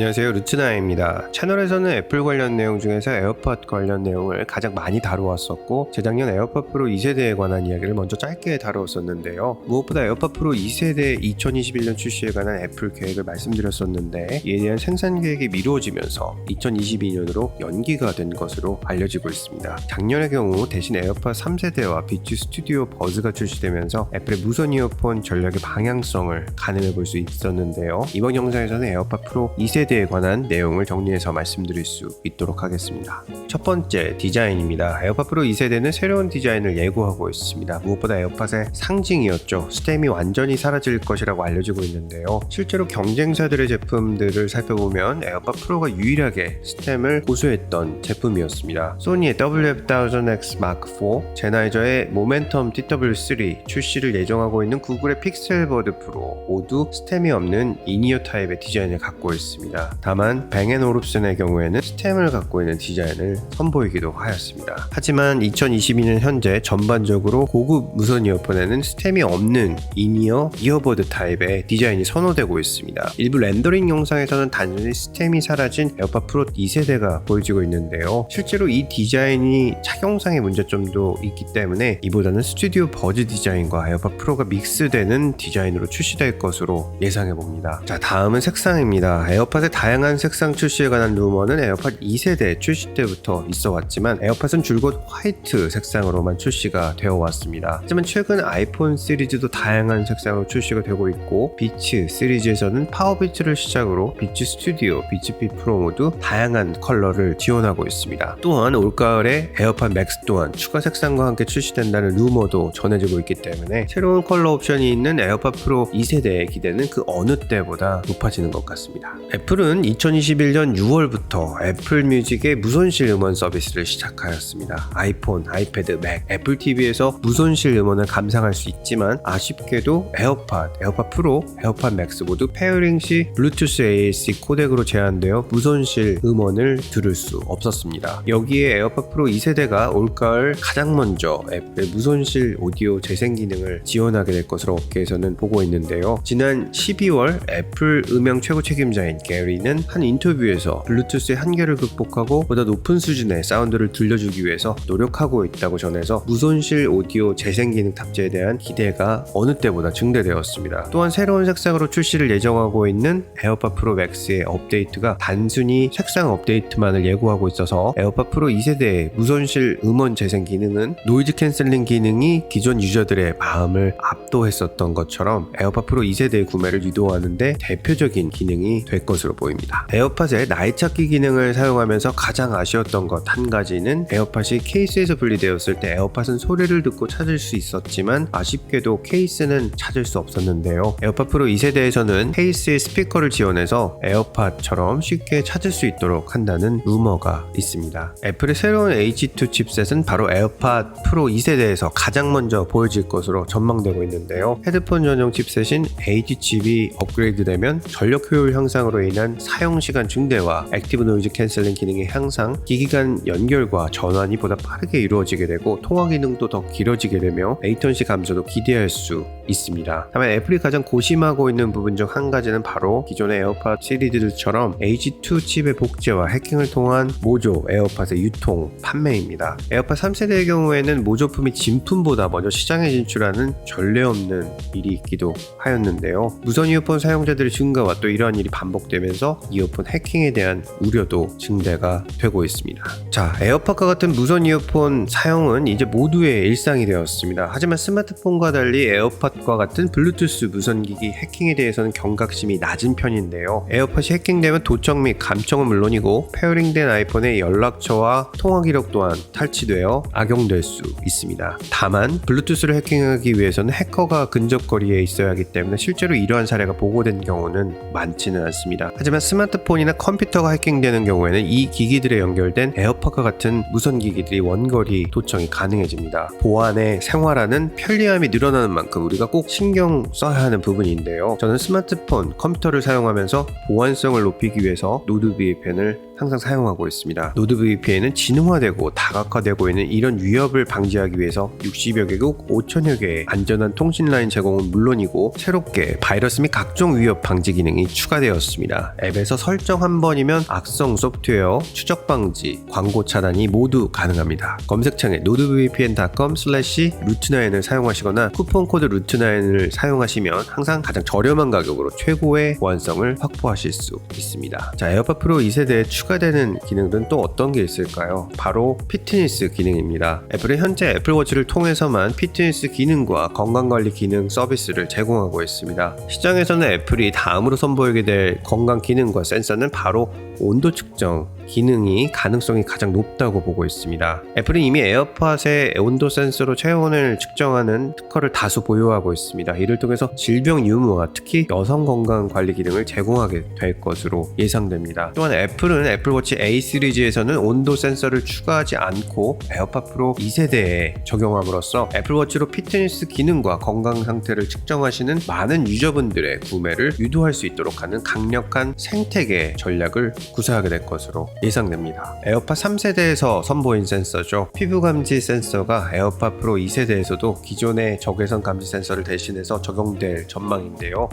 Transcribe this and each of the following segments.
안녕하세요, 루츠나입니다. 채널에서는 애플 관련 내용 중에서 에어팟 관련 내용을 가장 많이 다루었었고, 재작년 에어팟 프로 2세대에 관한 이야기를 먼저 짧게 다루었었는데요. 무엇보다 에어팟 프로 2세대 2021년 출시에 관한 애플 계획을 말씀드렸었는데, 이에 대한 생산 계획이 미루어지면서 2022년으로 연기가 된 것으로 알려지고 있습니다. 작년의 경우 대신 에어팟 3세대와 비츠 스튜디오 버즈가 출시되면서 애플의 무선 이어폰 전략의 방향성을 가늠해 볼 수 있었는데요. 이번 영상에서는 에어팟 프로 2세대에 관한 내용을 정리해서 말씀드릴 수 있도록 하겠습니다. 첫 번째, 디자인입니다. 에어팟 프로 2세대는 새로운 디자인을 예고하고 있습니다. 무엇보다 에어팟의 상징이었죠. 스템이 완전히 사라질 것이라고 알려지고 있는데요. 실제로 경쟁사들의 제품들을 살펴보면 에어팟 프로가 유일하게 스템을 고수했던 제품이었습니다. 소니의 WF-1000X Mark IV, 제나이저의 모멘텀 TW3 출시를 예정하고 있는 구글의 픽셀버드 프로 모두 스템이 없는 인이어 타입의 디자인을 갖고 있습니다. 다만 뱅앤올룹슨의 경우에는 스템을 갖고 있는 디자인을 선보이기도 하였습니다. 하지만 2022년 현재 전반적으로 고급 무선 이어폰에는 스템이 없는 인이어 이어버드 타입의 디자인이 선호되고 있습니다. 일부 렌더링 영상에서는 단순히 스템이 사라진 에어팟 프로 2세대가 보여지고 있는데요. 실제로 이 디자인이 착용상의 문제점도 있기 때문에 이보다는 스튜디오 버즈 디자인과 에어팟 프로가 믹스되는 디자인으로 출시될 것으로 예상해봅니다. 자, 다음은 색상입니다. 에어팟의 다양한 색상 출시에 관한 루머는 에어팟 2세대 출시 때부터 있어 왔지만 에어팟은 줄곧 화이트 색상으로만 출시가 되어 왔습니다. 하지만 최근 아이폰 시리즈도 다양한 색상으로 출시가 되고 있고, 비츠 시리즈에서는 파워비츠를 시작으로 비츠 스튜디오, 비츠피 프로 모두 다양한 컬러를 지원하고 있습니다. 또한 올가을에 에어팟 맥스 또한 추가 색상과 함께 출시된다는 루머도 전해지고 있기 때문에 새로운 컬러 옵션이 있는 에어팟 프로 2세대의 기대는 그 어느 때보다 높아지는 것 같습니다. 애플은 2021년 6월부터 애플 뮤직의 무손실 음원 서비스를 시작하였습니다. 아이폰, 아이패드, 맥, 애플 TV에서 무손실 음원을 감상할 수 있지만 아쉽게도 에어팟 프로, 에어팟 맥스 모두 페어링 시 블루투스 AAC 코덱으로 제한되어 무손실 음원을 들을 수 없었습니다. 여기에 에어팟 프로 2세대가 올가을 가장 먼저 애플의 무손실 오디오 재생 기능을 지원하게 될 것으로 업계에서는 보고 있는데요. 지난 12월 애플 음향 최고 책임자인 게리는 한 인터뷰에서 블루투스의 한계를 극복하고 보다 높은 수준의 사운드를 들려주기 위해서 노력하고 있다고 전해서 무손실 오디오 재생 기능 탑재에 대한 기대가 어느 때보다 증대되었습니다. 또한 새로운 색상으로 출시를 예정하고 있는 에어팟 프로 맥스의 업데이트가 단순히 색상 업데이트만을 예고하고 있어서 에어팟 프로 2세대의 무손실 음원 재생 기능은 노이즈 캔슬링 기능이 기존 유저들의 마음을 압도했었던 것처럼 에어팟 프로 2세대의 구매를 유도하는데 대표적인 기능이 될 것으로 보입니다. 에어팟의 나이 찾기 기능을 사용하면서 가장 아쉬웠던 것 한 가지는 에어팟이 케이스에서 분리되었을 때 에어팟은 소리를 듣고 찾을 수 있었지만 아쉽게도 케이스는 찾을 수 없었는데요. 에어팟 프로 2세대에서는 케이스의 스피커를 지원해서 에어팟처럼 쉽게 찾을 수 있도록 한다는 루머가 있습니다. 애플의 새로운 H2 칩셋은 바로 에어팟 프로 2세대에서 가장 먼저 보여질 것으로 전망되고 있는데요. 헤드폰 전용 칩셋인 H 칩이 업그레이드되면 전력 효율 향상으로 인한 사용시간 증대와 액티브 노이즈 캔슬링 기능의 향상, 기기 간 연결과 전환이 보다 빠르게 이루어지게 되고 통화 기능도 더 길어지게 되며 레이턴시 감소도 기대할 수 있습니다. 다만 애플이 가장 고심하고 있는 부분 중 한 가지는 바로 기존의 에어팟 시리즈들처럼 H2 칩의 복제와 해킹을 통한 모조 에어팟의 유통, 판매입니다. 에어팟 3세대의 경우에는 모조품이 진품보다 먼저 시장에 진출하는 전례 없는 일이 있기도 하였는데요. 무선 이어폰 사용자들의 증가와 또 이러한 일이 반복되면서 이어폰 해킹에 대한 우려도 증대가 되고 있습니다. 자, 에어팟과 같은 무선 이어폰 사용은 이제 모두의 일상이 되었습니다. 하지만 스마트폰과 달리 에어팟과 같은 블루투스 무선기기 해킹에 대해서는 경각심이 낮은 편인데요. 에어팟이 해킹되면 도청 및 감청은 물론이고 페어링된 아이폰의 연락처와 통화 기록 또한 탈취되어 악용될 수 있습니다. 다만 블루투스를 해킹하기 위해서는 해커가 근접거리에 있어야 하기 때문에 실제로 이러한 사례가 보고된 경우는 많지는 않습니다. 하지만 스마트폰이나 컴퓨터가 해킹되는 경우에는 이 기기들에 연결된 에어팟과 같은 무선 기기들이 원거리 도청이 가능해집니다. 보안에 생활하는 편리함이 늘어나는 만큼 우리가 우리가 꼭 신경 써야 하는 부분인데요. 저는 스마트폰, 컴퓨터를 사용하면서 보안성을 높이기 위해서 노드 VPN을 항상 사용하고 있습니다. 노드 VPN은 지능화되고 다각화되고 있는 이런 위협을 방지하기 위해서 60여 개국 5천여 개의 안전한 통신 라인 제공은 물론이고 새롭게 바이러스 및 각종 위협 방지 기능이 추가되었습니다. 앱에서 설정 한 번이면 악성 소프트웨어, 추적 방지, 광고 차단이 모두 가능합니다. 검색창에 nordvpn.com/root9을 사용하시거나 쿠폰 코드 root9을 사용하시면 항상 가장 저렴한 가격으로 최고의 보안성을 확보하실 수 있습니다. 자, 에어팟 프로 2세대에 추가되는 기능들은 또 어떤 게 있을까요? 바로 피트니스 기능입니다. 애플은 현재 애플워치를 통해서만 피트니스 기능과 건강관리 기능 서비스를 제공하고 있습니다. 시장에서는 애플이 다음으로 선보이게 될 건강 기능과 센서는 바로 온도 측정 기능이 가능성이 가장 높다고 보고 있습니다. 애플은 이미 에어팟의 온도 센서로 체온을 측정하는 특허를 다수 보유하고 있습니다. 이를 통해서 질병 유무와 특히 여성 건강 관리 기능을 제공하게 될 것으로 예상됩니다. 또한 애플은 애플워치 A 시리즈에서는 온도 센서를 추가하지 않고 에어팟 프로 2세대에 적용함으로써 애플워치로 피트니스 기능과 건강 상태를 측정하시는 많은 유저분들의 구매를 유도할 수 있도록 하는 강력한 생태계 전략을 구사하게 될 것으로 예상됩니다. 에어팟 3세대에서 선보인 센서죠. 피부 감지 센서가 에어팟 프로 2세대에서도 기존의 적외선 감지 센서를 대신해서 적용될 전망인데요.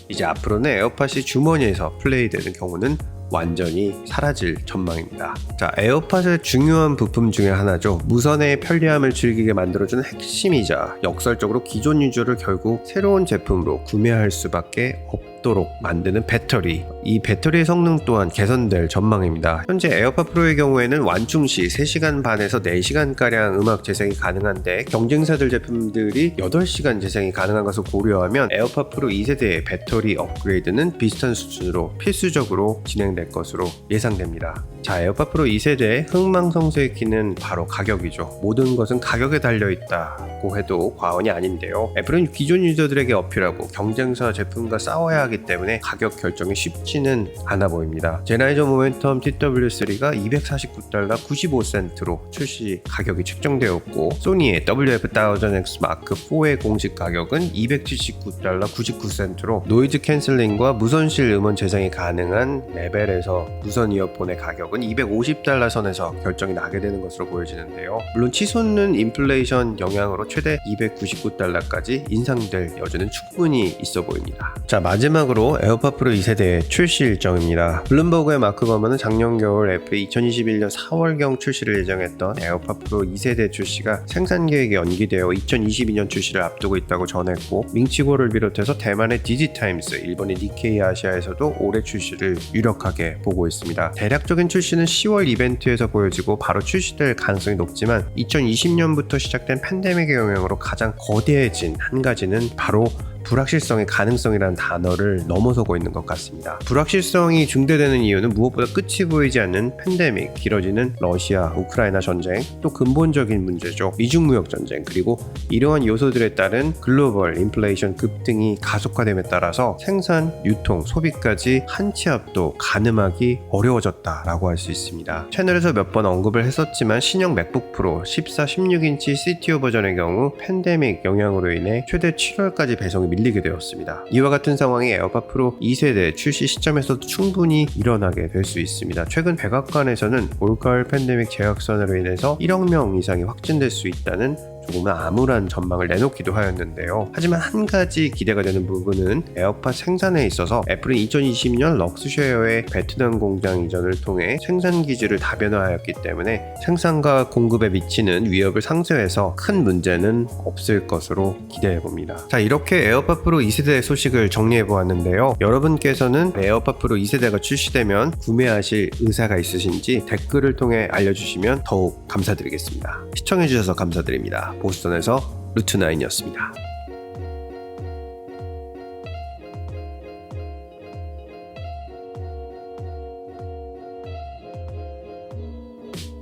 이제 앞으로는 에어팟이 주머니에서 플레이되는 경우는 완전히 사라질 전망입니다. 자, 에어팟의 중요한 부품 중에 하나죠. 무선의 편리함을 즐기게 만들어주는 핵심이자 역설적으로 기존 유저를 결국 새로운 제품으로 구매할 수밖에 없도록 만드는 배터리. 이 배터리의 성능 또한 개선될 전망입니다. 현재 에어팟 프로의 경우에는 완충 시 3시간 반에서 4시간가량 음악 재생이 가능한데 경쟁사들 제품들이 8시간 재생이 가능한 것을 고려하면 에어팟 프로 2세대의 배터리 업그레이드는 비슷한 수준으로 필수적으로 진행될 것으로 예상됩니다. 자, 에어팟 프로 2세대의 흥망성쇠의 키는 바로 가격이죠. 모든 것은 가격에 달려있다고 해도 과언이 아닌데요. 애플은 기존 유저들에게 어필하고 경쟁사 제품과 싸워야 하기 때문에 가격 결정이 쉽지는 않아 보입니다. 제나이저 모멘텀 TW3가 $249 95센트로 출시 가격이 책정되었고 소니의 WF-1000X 마크4의 공식 가격은 $279 99센트로 노이즈 캔슬링과 무선실 음원 재생이 가능한 레벨에서 무선 이어폰의 가격은 $250 선에서 결정이 나게 되는 것으로 보여지는데요. 물론 치솟는 인플레이션 영향으로 최대 $299까지 인상될 여지는 충분히 있어 보입니다. 자, 마지막으로 에어팟 프로 2세대의 출시 일정입니다. 블룸버그의 마크 거먼은 작년 겨울 애플이 2021년 4월경 출시를 예정했던 에어팟 프로 2세대 출시가 생산 계획이 연기되어 2022년 출시를 앞두고 있다고 전했고, 밍치고를 비롯해서 대만의 디지타임스, 일본의 니케이 아시아에서도 올해 출시를 유력하게 보고 있습니다. 대략적인 출시는 10월 이벤트에서 보여지고 바로 출시될 가능성이 높지만 2020년부터 시작된 팬데믹의 영향으로 가장 거대해진 한 가지는 바로 불확실성의 가능성이라는 단어를 넘어서고 있는 것 같습니다. 불확실성이 증대되는 이유는 무엇보다 끝이 보이지 않는 팬데믹, 길어지는 러시아, 우크라이나 전쟁, 또 근본적인 문제죠. 미중 무역 전쟁, 그리고 이러한 요소들에 따른 글로벌 인플레이션 급등이 가속화됨에 따라서 생산, 유통, 소비까지 한 치 앞도 가늠하기 어려워졌다라고 할 수 있습니다. 채널에서 몇 번 언급을 했었지만 신형 맥북 프로 14, 16인치 CTO 버전의 경우 팬데믹 영향으로 인해 최대 7월까지 배송이 밀리게 되었습니다. 이와 같은 상황이 에어팟 프로 2세대 출시 시점에서도 충분히 일어나게 될 수 있습니다. 최근 백악관에서는 올가을 팬데믹 재확산으로 인해서 1억 명 이상이 확진될 수 있다는 조금은 암울한 전망을 내놓기도 하였는데요. 하지만 한 가지 기대가 되는 부분은 에어팟 생산에 있어서 애플은 2020년 럭스쉐어의 베트남 공장 이전을 통해 생산 기지를 다변화하였기 때문에 생산과 공급에 미치는 위협을 상쇄해서 큰 문제는 없을 것으로 기대해 봅니다. 자, 이렇게 에어팟 프로 2세대 소식을 정리해 보았는데요. 여러분께서는 에어팟 프로 2세대가 출시되면 구매하실 의사가 있으신지 댓글을 통해 알려주시면 더욱 감사드리겠습니다. 시청해 주셔서 감사드립니다. 보스턴에서 루트9이었습니다.